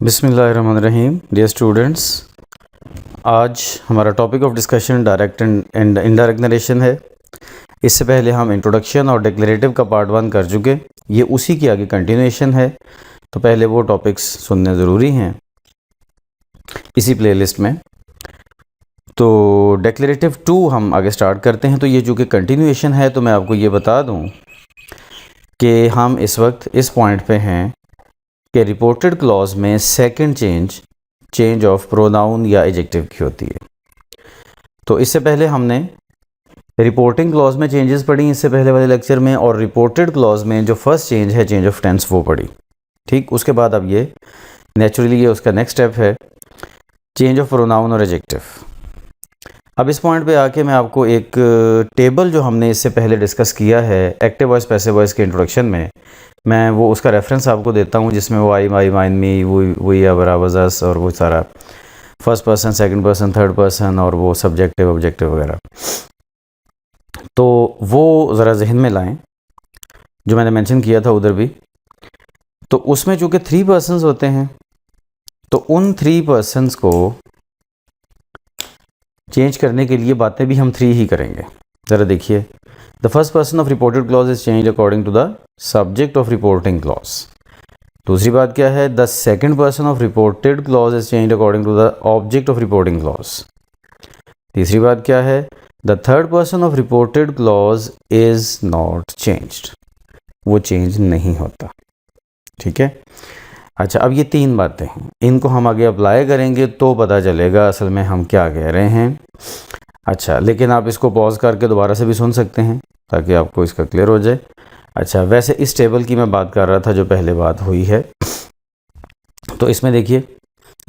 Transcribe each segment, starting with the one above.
बिस्मिल्लाहिर्रहमानिर्रहीम। Dear students, आज हमारा topic of discussion direct and indirect narration है। इससे पहले हम इंट्रोडक्शन और डिक्लेरेटिव का पार्ट 1 कर चुके, ये उसी की आगे कंटिन्यूएशन है। तो पहले वो टॉपिक्स सुनने ज़रूरी हैं इसी प्लेलिस्ट में। तो डिक्लेरेटिव 2 हम आगे स्टार्ट करते हैं। तो ये जो कि कंटिन्यूएशन है, तो मैं आपको ये बता दूँ कि हम इस वक्त इस पॉइंट पे हैं कि रिपोर्टेड क्लॉज में सेकंड चेंज ऑफ प्रोनाउन या एडजेक्टिव की होती है। तो इससे पहले हमने रिपोर्टिंग क्लॉज में चेंजेस पढ़ी इससे पहले वाले लेक्चर में, और रिपोर्टेड क्लॉज में जो फर्स्ट चेंज है चेंज ऑफ टेंस वो पढ़ी। ठीक, उसके बाद अब ये नेचुरली ये उसका नेक्स्ट स्टेप है चेंज ऑफ प्रोनाउन और एडजेक्टिव। अब इस पॉइंट पे आके मैं आपको एक टेबल जो हमने इससे पहले डिस्कस किया है एक्टिव वॉइस पैसिव वॉइस के इंट्रोडक्शन में, मैं वो उसका रेफरेंस आपको देता हूँ, जिसमें वो आई माई माइन मी वही बराबर अस और वो सारा first person second person third person और वो सब्जेक्टिव ऑब्जेक्टिव वगैरह। तो वो ज़रा जहन में लाएं जो मैंने मेंशन किया था उधर भी। तो उसमें चूँकि 3 पर्सन्स होते हैं, तो उन 3 पर्सन्स को चेंज करने के लिए बातें भी हम 3 ही करेंगे। ज़रा देखिए, the first person of reported clause is change according to the subject of reporting clause. दूसरी बात क्या है, the second person of reported clause is change according to the object of reporting clause. तीसरी बात क्या है, the third person of reported clause is not changed, वो change नहीं होता। ठीक है, अच्छा, अब ये 3 बातें हैं, इनको हम आगे अप्लाई करेंगे तो पता चलेगा असल में हम क्या कह रहे हैं। अच्छा, लेकिन आप इसको पॉज करके दोबारा से भी सुन सकते हैं ताकि आपको इसका क्लियर हो जाए। अच्छा, वैसे इस टेबल की मैं बात कर रहा था जो पहले बात हुई है। तो इसमें देखिए,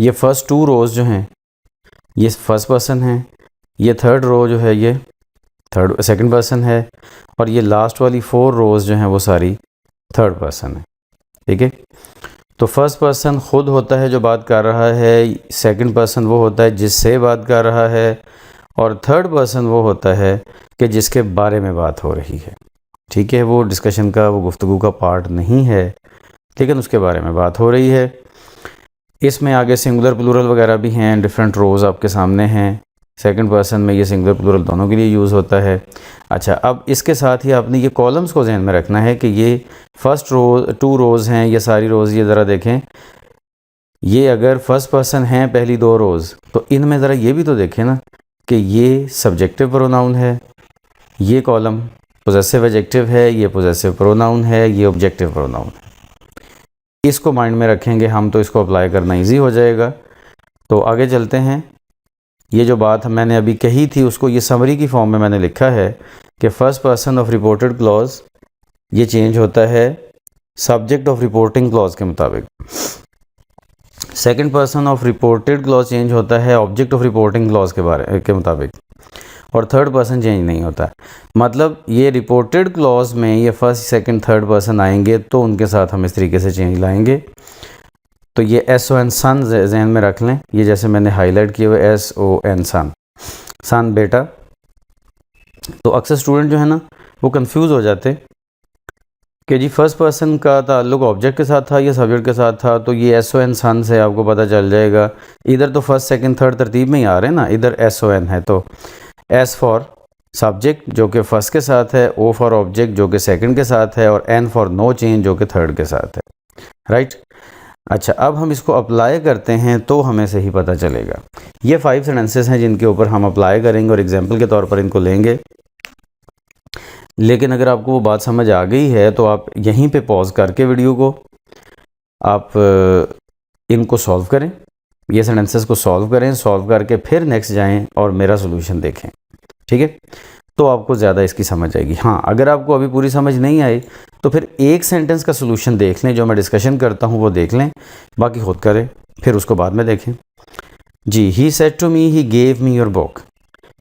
ये फर्स्ट 2 रोज़ जो हैं ये फर्स्ट पर्सन है, ये थर्ड रो जो है ये सेकंड पर्सन है, और ये लास्ट वाली 4 रोज़ जो हैं वो सारी थर्ड पर्सन है। ठीक है, तो फर्स्ट पर्सन खुद होता है जो बात कर रहा है, सेकंड पर्सन वो होता है जिससे बात कर रहा है, और थर्ड पर्सन वो होता है कि जिसके बारे में बात हो रही है। ठीक है, वो डिस्कशन का वो गुफ्तगू का पार्ट नहीं है, लेकिन उसके बारे में बात हो रही है। इसमें आगे सिंगुलर प्लूरल वगैरह भी हैं, डिफरेंट रोज़ आपके सामने हैं। सेकंड पर्सन में ये सिंगुलर प्लूरल दोनों के लिए यूज़ होता है। अच्छा, अब इसके साथ ही आपने ये कॉलम्स को जहन में रखना है कि ये फर्स्ट रो 2 रोज़ हैं, ये सारी रोज़, ये ज़रा देखें, ये अगर फर्स्ट पर्सन हैं पहली 2 रोज़, तो इनमें ज़रा ये भी तो देखें ना कि ये सब्जेक्टिव प्रोनाउन है, ये कॉलम पोजेसिव एडजेक्टिव है, ये पोजेसिव प्रोनाउन है, ये ऑब्जेक्टिव प्रोनाउन है। इसको माइंड में रखेंगे हम तो इसको अप्लाई करना इजी हो जाएगा। तो आगे चलते हैं। ये जो बात मैंने अभी कही थी उसको ये समरी की फॉर्म में मैंने लिखा है कि first person of reported clause ये चेंज होता है सब्जेक्ट ऑफ रिपोर्टिंग क्लॉज के मुताबिक, second person of reported clause change होता है ऑब्जेक्ट ऑफ रिपोर्टिंग क्लॉज के मुताबिक, और थर्ड पर्सन चेंज नहीं होता। मतलब ये रिपोर्टेड क्लॉज में ये फर्स्ट सेकंड थर्ड पर्सन आएंगे तो उनके साथ हम इस तरीके से चेंज लाएंगे। तो ये SON सन जहन में रख लें, ये जैसे मैंने हाईलाइट किए हुए SON सन बेटा। तो अक्सर स्टूडेंट जो है ना वो कंफ्यूज हो जाते कि जी फर्स्ट पर्सन का ताल्लुक ऑब्जेक्ट के साथ था या सब्जेक्ट के साथ था। तो ये SON सन से आपको पता चल जाएगा, इधर तो फर्स्ट सेकंड थर्ड तरतीब में ही आ रहे हैं ना, इधर SON है तो S फॉर सब्जेक्ट जो कि फर्स्ट के साथ है, O फॉर ऑब्जेक्ट जो कि सेकंड के साथ है, और N फॉर नो चेंज जो कि थर्ड के साथ है। राइट, अच्छा, अब हम इसको अप्लाई करते हैं तो हमें सही पता चलेगा। ये 5 सेंटेंसेस हैं जिनके ऊपर हम अप्लाई करेंगे और एग्जाम्पल के तौर पर इनको लेंगे। लेकिन अगर आपको वो बात समझ आ गई है तो आप यहीं पे पॉज करके वीडियो को आप इनको सॉल्व करें, ये सेंटेंसेस को सॉल्व करें, सॉल्व करके फिर नेक्स्ट जाएं और मेरा सोल्यूशन देखें। ठीक है, तो आपको ज़्यादा इसकी समझ आएगी। हाँ, अगर आपको अभी पूरी समझ नहीं आई तो फिर एक सेंटेंस का सोल्यूशन देख लें, जो मैं डिस्कशन करता हूँ वो देख लें, बाकी खुद करें, फिर उसको बाद में देखें। जी, he said to me he gave me your book.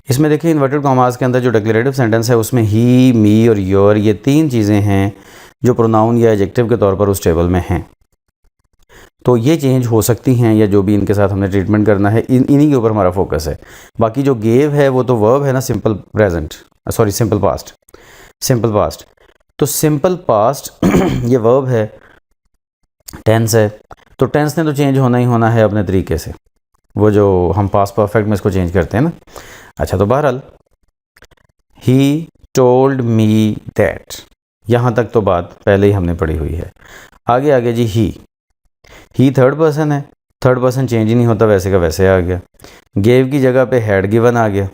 इसमें देखिए इन्वर्टेड कॉमास के अंदर जो डिक्लेरेटिव सेंटेंस है उसमें ही, मी और योर ये 3 चीज़ें हैं जो प्रोनाउन या एडजेक्टिव के तौर पर उस टेबल में हैं। तो ये चेंज हो सकती हैं या जो भी इनके साथ हमने ट्रीटमेंट करना है, इन्हीं के ऊपर हमारा फोकस है। बाकी जो गेव है वो तो वर्ब है ना, सिंपल पास्ट। तो सिंपल पास्ट ये वर्ब है, टेंस है, तो टेंस ने तो चेंज होना ही होना है अपने तरीके से, वो जो हम पास्ट परफेक्ट में इसको चेंज करते हैं ना। अच्छा, तो बहरहाल ही टोल्ड मी दैट, यहाँ तक तो बात पहले ही हमने पढ़ी हुई है। आगे आगे जी ही थर्ड पर्सन है, थर्ड पर्सन चेंज ही नहीं होता, वैसे का वैसे आ गया। गेव की जगह पे हैड गिवन आ गया,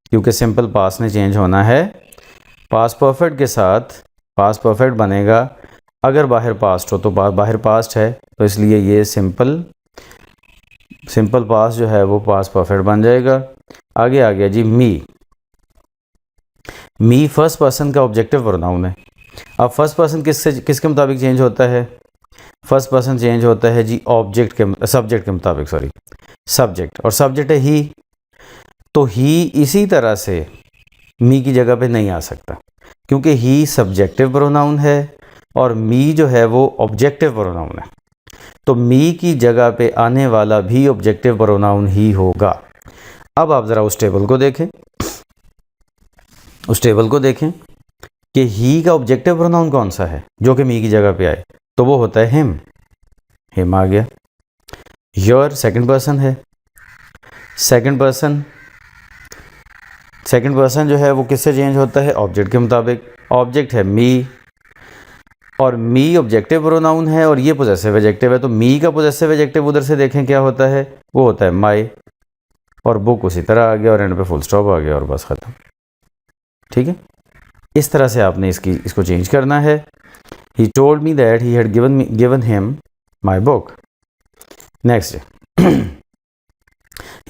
क्योंकि सिंपल पास्ट ने चेंज होना है पास्ट परफेक्ट के साथ। पास्ट परफेक्ट बनेगा अगर बाहर पास्ट हो, तो बाहर पास्ट है तो इसलिए ये सिंपल पास्ट जो है वो पास्ट परफेक्ट बन जाएगा। आगे आ गया जी मी फर्स्ट पर्सन का ऑब्जेक्टिव प्रोनाउन है। अब फर्स्ट पर्सन किसके मुताबिक चेंज होता है? फर्स्ट पर्सन चेंज होता है जी सब्जेक्ट के मुताबिक, सब्जेक्ट, और सब्जेक्ट है ही, तो ही इसी तरह से मी की जगह पे नहीं आ सकता, क्योंकि ही सब्जेक्टिव प्रोनाउन है और मी जो है वो ऑब्जेक्टिव प्रोनाउन है। तो मी की जगह पे आने वाला भी ऑब्जेक्टिव प्रोनाउन ही होगा। अब आप ज़रा उस टेबल को देखें कि ही का ऑब्जेक्टिव प्रोनाउन कौन सा है जो कि मी की जगह पे आए, तो वो होता है हिम आ गया। योर सेकंड पर्सन है, सेकंड पर्सन जो है वो किससे चेंज होता है? ऑब्जेक्ट के मुताबिक। ऑब्जेक्ट है मी, और मी ऑब्जेक्टिव प्रोनाउन है और ये पोजेसिव एडजेक्टिव है, तो मी का पोजेसिव एडजेक्टिव उधर से देखें क्या होता है, वो होता है माई, और बुक उसी तरह आ गया और एंड पे फुल स्टॉप आ गया और बस ख़त्म। ठीक है, इस तरह से आपने इसको चेंज करना है। He told me that he had given him my book. Next,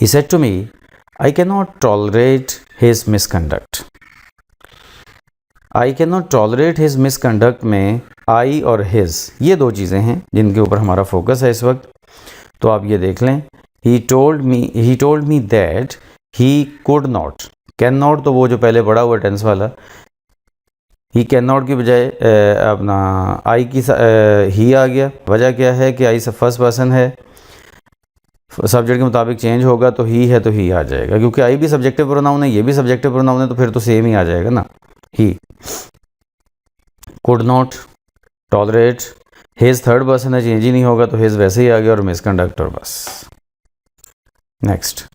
he said to me I can not tolerate his misconduct. I can not tolerate his misconduct में आई और हिज ये दो चीज़ें हैं जिनके ऊपर हमारा फोकस है इस वक्त, तो आप ये देख लें। ही told me that he could not, can not तो वो जो पहले पढ़ा हुआ टेंस वाला, ही कैन नॉट की बजाय अपना आई की ही आ गया। वजह क्या है कि आई फर्स्ट पर्सन है, सब्जेक्ट के मुताबिक चेंज होगा तो ही है तो ही आ जाएगा, क्योंकि आई भी सब्जेक्टिव प्रोनाउन है, ये भी सब्जेक्टिव प्रोनाउन है, तो फिर तो सेम ही आ जाएगा ना। He could not tolerate, his third person है, चेंज ही नहीं होगा तो हिज वैसे ही आ गया, और मिसकंडक्ट, और बस। Next,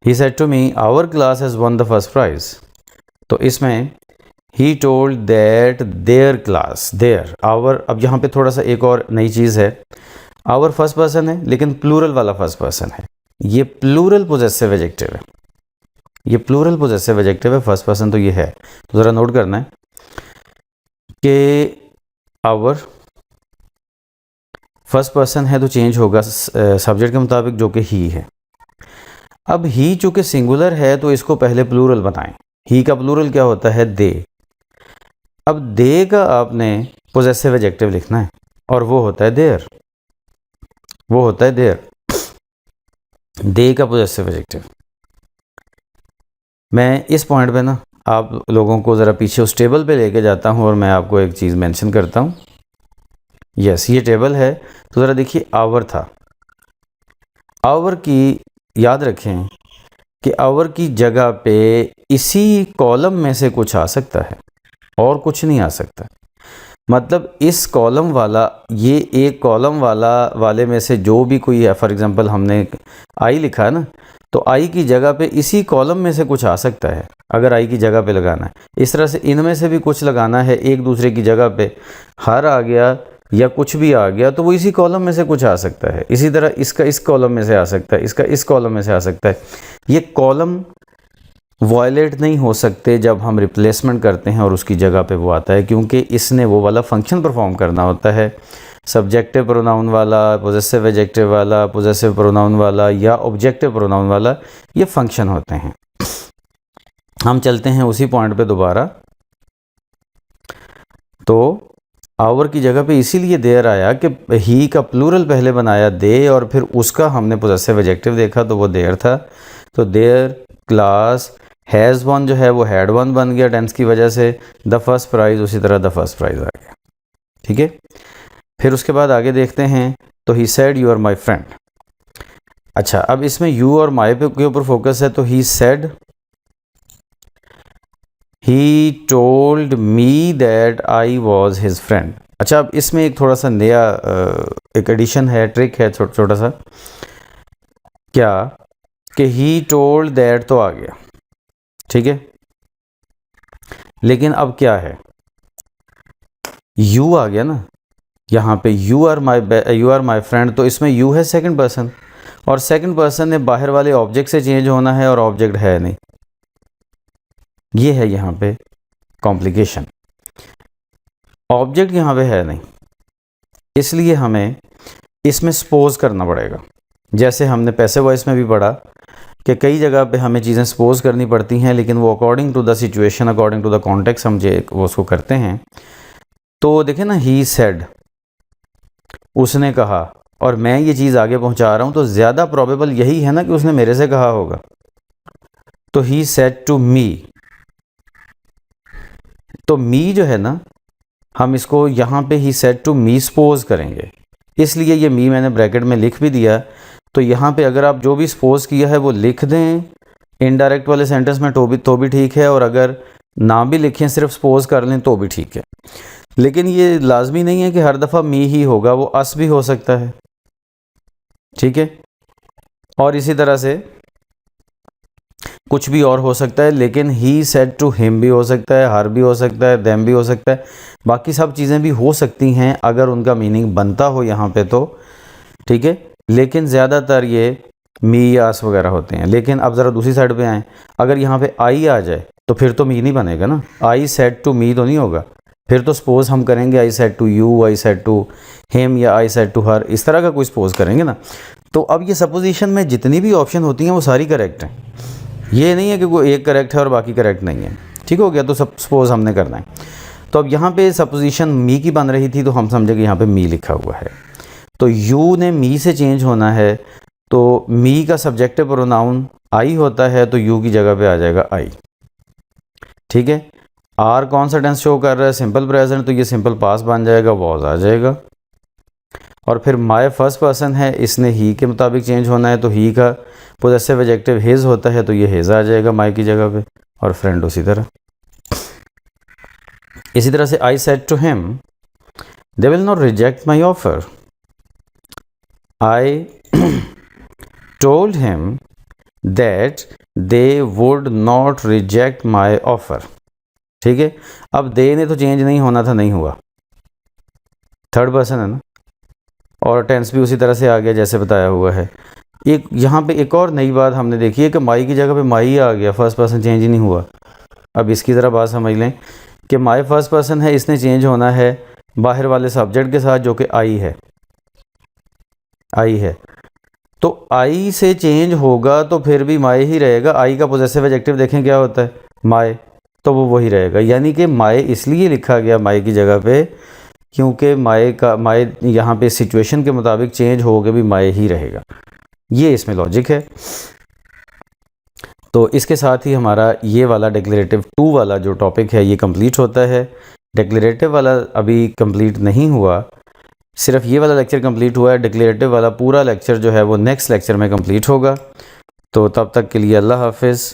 he said to me our class has won the first prize. तो इसमें he told that their class, their, our, अब यहाँ पे थोड़ा सा एक और नई चीज़ है। आवर फर्स्ट पर्सन है लेकिन प्लूरल वाला फर्स्ट पर्सन है, ये प्लूरल पोजेसिव एडजेक्टिव है, ये प्लूरल पोजेसिव एडजेक्टिव है, फर्स्ट पर्सन तो ये है। तो ज़रा नोट करना है कि आवर फर्स्ट पर्सन है तो चेंज होगा सब्जेक्ट के मुताबिक जो कि ही है। अब ही चूँकि सिंगुलर है तो इसको पहले प्लूरल बनाएं। ही का प्लूरल क्या होता है? दे। अब दे का आपने पोजेसिव एडजेक्टिव लिखना है और वो होता है देयर, वो होता है देयर, दे का पोजेसिव एडजेक्टिव। मैं इस पॉइंट पे ना आप लोगों को ज़रा पीछे उस टेबल पे लेके जाता हूँ और मैं आपको एक चीज़ मेंशन करता हूँ। यस, ये टेबल है, तो ज़रा देखिए आवर था, आवर की याद रखें कि आवर की जगह पे इसी कॉलम में से कुछ आ सकता है और कुछ नहीं आ सकता। मतलब इस कॉलम वाला, ये एक कॉलम वाले में से जो भी कोई है, फॉर एग्जांपल हमने आई लिखा है ना, तो आई की जगह पे इसी कॉलम में से कुछ आ सकता है अगर आई की जगह पे लगाना है। इस तरह से इनमें से भी कुछ लगाना है एक दूसरे की जगह पे, हर आ गया या कुछ भी आ गया तो वो इसी कॉलम में से कुछ आ सकता है। इसी तरह इसका इस कॉलम में से आ सकता है, इसका इस कॉलम में से आ सकता है। ये कॉलम वायलेट नहीं हो सकते जब हम रिप्लेसमेंट करते हैं और उसकी जगह पे वो आता है, क्योंकि इसने वो वाला फंक्शन परफॉर्म करना होता है, सब्जेक्टिव प्रोनाउन वाला, पोजेसिव एडजेक्टिव वाला, पोजेसिव प्रोनाउन वाला या ऑब्जेक्टिव प्रोनाउन वाला, ये फंक्शन होते हैं। हम चलते हैं उसी पॉइंट पे दोबारा। तो आवर की जगह पे इसीलिए देयर आया कि ही का प्लूरल पहले बनाया दे और फिर उसका हमने पोजेसिव एडजेक्टिव देखा तो वो देयर था। तो देयर क्लास हैज़ वन जो है वो हैड वन बन गया टेंस की वजह से। द फर्स्ट प्राइज़ उसी तरह द फर्स्ट प्राइज़ आ गया। ठीक है, फिर उसके बाद आगे देखते हैं। तो he said you are my friend. अच्छा, अब इसमें यू और माई के ऊपर फोकस है। तो he said, he told me that I was his friend. अच्छा, अब इसमें एक थोड़ा सा नया एक एडिशन है, ट्रिक है छोटा सा। क्या कि ही टोल्ड दैट तो आ गया, ठीक है, लेकिन अब क्या है, यू आ गया ना यहाँ पे, यू आर माई फ्रेंड, तो इसमें यू है सेकंड पर्सन, और सेकंड पर्सन ने बाहर वाले ऑब्जेक्ट से चेंज होना है और ऑब्जेक्ट है नहीं। ये है यहाँ पे कॉम्प्लिकेशन, ऑब्जेक्ट यहाँ पे है नहीं, इसलिए हमें इसमें सपोज करना पड़ेगा। जैसे हमने पैसिव वॉइस में भी पढ़ा कि कई जगह पे हमें चीज़ें सपोज करनी पड़ती हैं, लेकिन वो according to the situation, according to the context हम वो उसको करते हैं। तो देखें ना, ही सेड, उसने कहा, और मैं ये चीज़ आगे पहुंचा रहा हूं, तो ज़्यादा प्रोबेबल यही है ना कि उसने मेरे से कहा होगा। तो ही सेड टू मी, तो मी जो है ना, हम इसको यहाँ पे he said to me suppose करेंगे, इसलिए ये मी मैंने ब्रैकेट में लिख भी दिया। तो यहाँ पे अगर आप जो भी सपोज किया है वो लिख दें इनडायरेक्ट वाले सेंटेंस में तो भी ठीक है, और अगर ना भी लिखें, सिर्फ सपोज कर लें तो भी ठीक है। लेकिन ये लाजमी नहीं है कि हर दफ़ा मी ही होगा, वो अस भी हो सकता है, ठीक है, और इसी तरह से कुछ भी और हो सकता है। लेकिन ही सेड टू हिम भी हो सकता है, हर भी हो सकता है, देम भी हो सकता है, बाकी सब चीज़ें भी हो सकती हैं अगर उनका मीनिंग बनता हो यहाँ पे तो, ठीक है। लेकिन ज़्यादातर ये मी या अस वगैरह होते हैं। लेकिन अब ज़रा दूसरी साइड पे आएँ, अगर यहाँ पे आई आ जाए तो फिर तो मी नहीं बनेगा ना, आई सेड टू मी तो नहीं होगा, फिर तो सपोज हम करेंगे I said to you, I said to him, या आई सेड टू हर, इस तरह का कोई सपोज करेंगे ना। तो अब ये सपोजिशन में जितनी भी ऑप्शन होती हैं वो सारी करेक्ट हैं, ये नहीं है कि कोई एक करेक्ट है और बाकी करेक्ट नहीं है, ठीक हो गया। तो सपोज हमने करना है, तो अब यहाँ पे सपोजिशन मी की बन रही थी, तो हम समझे कि यहाँ पे मी लिखा हुआ है, तो यू ने मी से चेंज होना है, तो मी का सब्जेक्टिव प्रोनाउन आई होता है, तो यू की जगह पे आ जाएगा आई, ठीक है। आर कौन सा टेंस शो कर रहा है, सिंपल प्रेजेंट, तो ये सिंपल पास बन जाएगा, वॉज आ जाएगा। और फिर माय फर्स्ट पर्सन है, इसने ही के मुताबिक चेंज होना है, तो ही का पोजेसिव एडजेक्टिव हिज होता है, तो ये हिज आ जाएगा माय की जगह पे, और फ्रेंड उसी तरह। इसी तरह से I said to him they will not reject my offer, I told him that they would not reject my offer, ठीक है। अब दे ने तो चेंज नहीं होना था, नहीं हुआ, थर्ड पर्सन है ना, और टेंस भी उसी तरह से आ गया जैसे बताया हुआ है। एक यहाँ पे एक और नई बात हमने देखी है कि माई की जगह पे माई आ गया, फर्स्ट पर्सन चेंज ही नहीं हुआ। अब इसकी ज़रा बात समझ लें कि माई फर्स्ट पर्सन है, इसने चेंज होना है बाहर वाले सब्जेक्ट के साथ जो कि आई है, आई है, तो आई से चेंज होगा तो फिर भी माई ही रहेगा। आई का पोजेसिव एडजेक्टिव देखें क्या होता है, माई, तो वो वही रहेगा। यानी कि माई इसलिए लिखा गया माई की जगह पे क्योंकि माई यहाँ पे सिचुएशन के मुताबिक चेंज हो के भी माई ही रहेगा, ये इसमें लॉजिक है। तो इसके साथ ही हमारा ये वाला डिक्लेरेटिव 2 वाला जो टॉपिक है ये कंप्लीट होता है। डिक्लेरेटिव वाला अभी कंप्लीट नहीं हुआ, सिर्फ ये वाला लेक्चर कंप्लीट हुआ है। डिक्लेरेटिव वाला पूरा लेक्चर जो है वो नेक्स्ट लेक्चर में कंप्लीट होगा। तो तब तक के लिए अल्लाह हाफिज़।